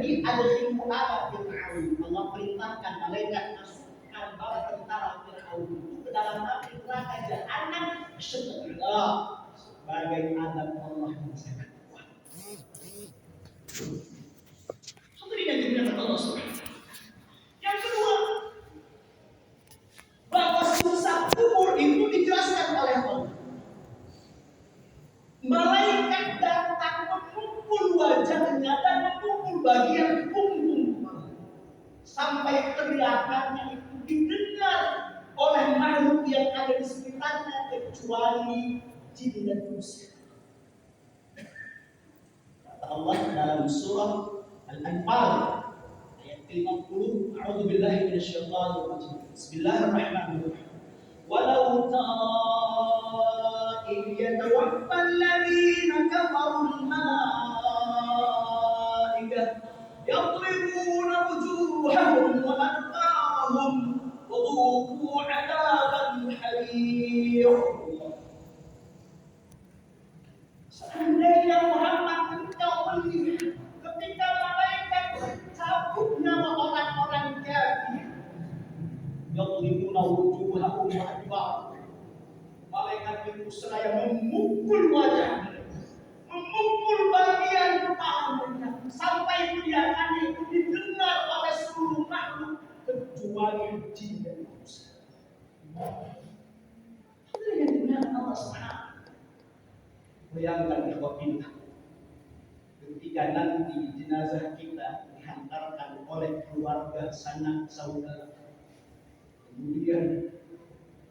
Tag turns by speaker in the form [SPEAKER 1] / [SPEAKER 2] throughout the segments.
[SPEAKER 1] Jadi adkhilu ala Fir'aun. Allah perintahkan malaikat masukkan bala tentara Fir'aun itu ke dalam api neraka jahanam sebagai adab Allah yang sangat kuat. Satu ini yang dimuliakan Allah Subhanahu. Yang kedua, bahwa siksa kubur itu dijelaskan oleh Allah. Malaikat datang memukul wajahnya dan memukul bagian punggung sampai teriakannya itu didengar oleh makhluk yang ada di sekitarnya kecuali jin dan manusia. Kata Allah dalam surah Al-Anfal ayat 50, A'udzubillahi minasyaitonir rajim. Bismillahirrahmanirrahim. Walau tara idh yatawaffa alladhina kafaru al-malaikah yadribuna wujuhahum wa adbarahum wa dhuqu 'adzaban hariq. Seandainya Muhammad engkau melihat ketika malaikat mencabut nyawa orang-orang kafir, yadribuna wujuhahum wa adbarahum, malaikat itu seraya memukul wajah mereka, memukul bagian kepala mereka, sampai teriakannya itu didengar oleh seluruh makhluk kecuali jin dan manusia. Itu yang didengar Allah Subhanahu. Bayangkan ikhwah kita, ketika nanti jenazah kita dihantarkan oleh keluarga sanak saudara, kemudian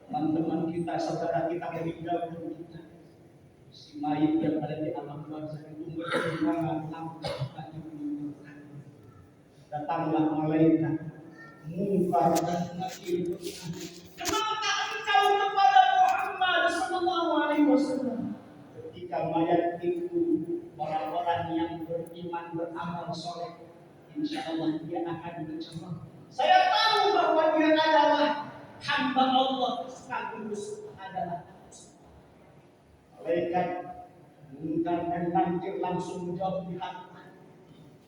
[SPEAKER 1] teman-teman kita, saudara kita meninggalkan kita, si mayit yang ada di alam barzakh itu berkehilangan langkah itu. Datanglah malaikat Munkar dan Nakir. Kenapa engkau kepada Muhammad sallallahu alaihi wasallam? Ketika mayat itu orang-orang yang beriman beramal soleh, insya Allah dia akan menjawab, saya tahu bahwa dia adalah hamba Allah sekaligus adalah malaikat Munkar dan Nakir langsung menjawab, lihat,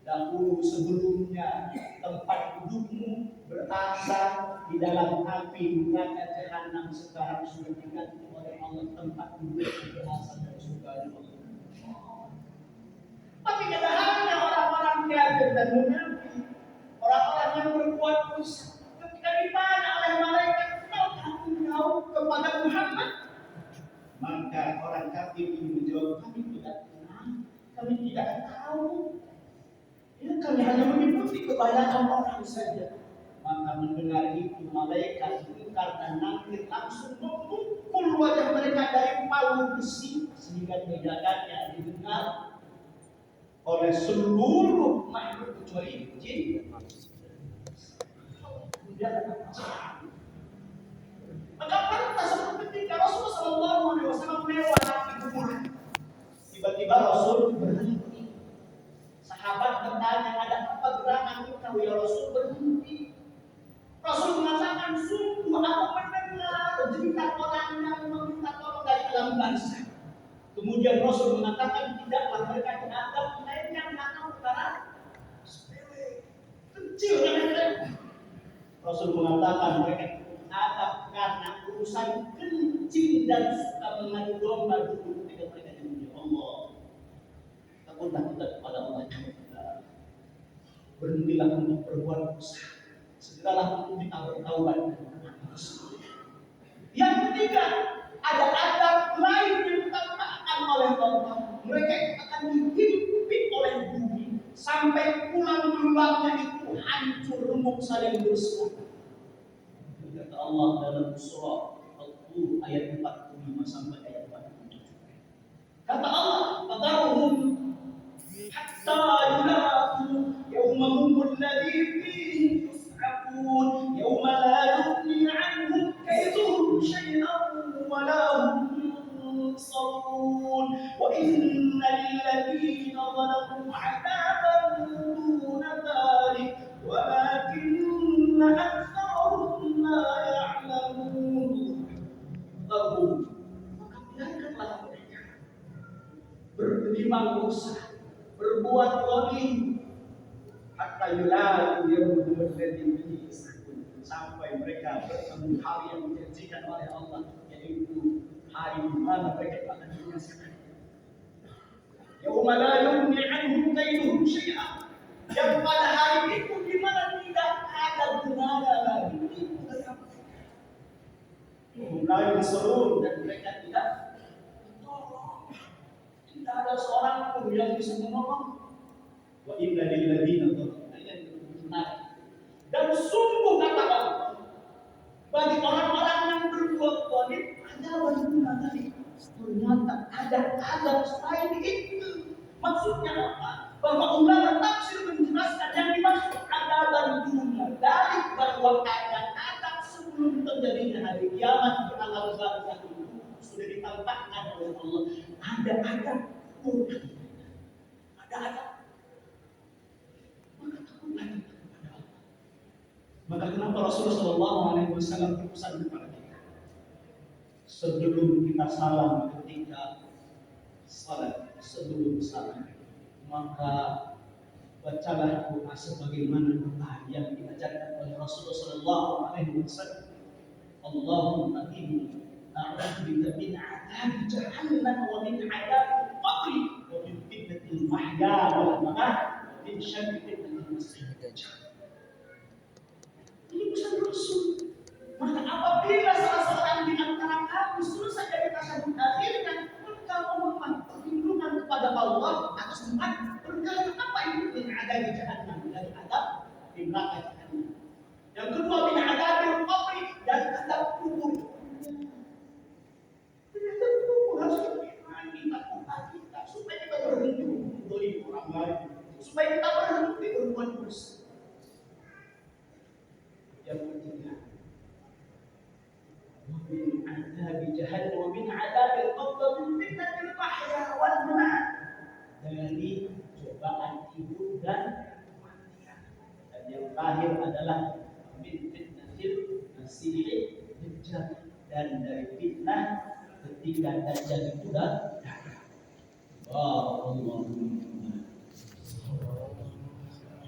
[SPEAKER 1] dahulu sebelumnya tempat dudukmu berasal di dalam api neraka jahanam, sekarang sudah diganti oleh Allah tempat duduk berasal dari surga Allah. Tapi kedatangannya orang-orang kafir dan munafik, orang-orang yang berbuat dosa, ketika ditanya oleh malaikat, kau kepada Muhammad, maka orang kafir ini menjawab, kami tidak kenal, kami tidak tahu. Ya, kami hanya mengikuti kebanyakan orang saja. Maka mendengar itu malaikat Munkar dan Nakir langsung memukul wajah mereka dari palu besi sehingga tindakannya didengar oleh seluruh makhluk kecuali jin. Maka pantas seperti ketika Rasulullah SAW melewati kuburan, tiba-tiba Rasul berhenti. Sahabat bertanya, ada apa gerangan engkau ya Rasul? Berhenti. Rasul mengatakan, sungguh aku mendengar jeritan orang yang meminta tolong dari alam barzakh. Kemudian Rasul mengatakan, tidaklah mereka diadab melainkan karena perkara sepele, kecil mereka. Rasul mengatakan mereka diadab karena urusan kecil dan suka mengadu domba dulu ketika mereka dimuji Allah. Takutlah kita kepada Allah. Berhentilah untuk berbuat dosa. Segeralah untuk kita bertaubat. Yang ketiga, ada adab lain yang ditambahkan oleh Allah. Mereka akan dihidupi oleh bumi sampai tulang-tulangnya itu hancur remuk saling bersatu. Kata Allah dalam surah Al-Tur ayat 45 sampai ayat 47. Kata Allah, "Fadharhum hatta yulaqu yawmahum alladhi fihi yus'aqun yawma la yughni 'anhum kayduhum shay'an wa la hum yunsarun wa inna lilladhina zalamu 'adaban duna dhalik walakinna aktsarahum la ya'lamun." Maka biarkanlah mereka bergelimang dosa, berbuat zalim, hatta yawmul ladzi fihi yas'alun, sampai mereka bertemu hari yang dijanjikan oleh Allah, yaitu hari di mana mereka akan dibinasakan. Yauma la yughni anhum kaiduhum syai'a, yang pada hari itu di mana tidak ada gunanya lagi itu mereka. Mulai diseru dan mereka tidak tolong. Tidak ada seorang pun yang bisa menolong. Wa inna lil ladzina zalamu yang benar. Dan sungguh kata Allah, bagi orang-orang yang berbuat zalim ada bantuan tadi. Ternyata ada azab selain itu. Maksudnya apa? Bahwa ulama tafsir menjelaskan yang dimaksud ada bantuan dari bahwa ada azab sebelum terjadinya hari kiamat di alam barzakh itu sudah ditampakkan oleh Allah. Ada azab pun. Ada azab. Maka takutlah kepada Allah. Maka kenapa Rasulullah SAW berpesan kepada kita, sebelum kita salam ketika salat, sebelum salam, maka bacalah doa sebagaimana doa yang diajarkan oleh Rasulullah SAW. Allahumma inni a'udzubika min 'adzabi jahannam wa min 'adzabil qabr wa min fitnatil mahya wal mamat wa min syarri fitnatil masiihid dajjal. Ini pesan Rasul. Maka apabila salah seorang di antara kamu selesai dari tasyahud akhirnya, maka memohon perlindungan kepada Allah atas tempat perkara apa itu min adzab jahannam, dari azab di neraka jahannam. Yang kedua min adzabil qabr, dan azab kubur. Ternyata kubur harus kita kita supaya kita berhenti mendolim orang lain, supaya kita berhenti berbuat dosa. Yang ketiga, min adzab jahannam wa min adzabil qabr wa min fitnatil mahya wal mamat, dari cobaan hidup dan kematian. Dan yang terakhir adalah min fitnatil masiihid dajjal, dan dari fitnah ketika dajjal itu datang. Allahumma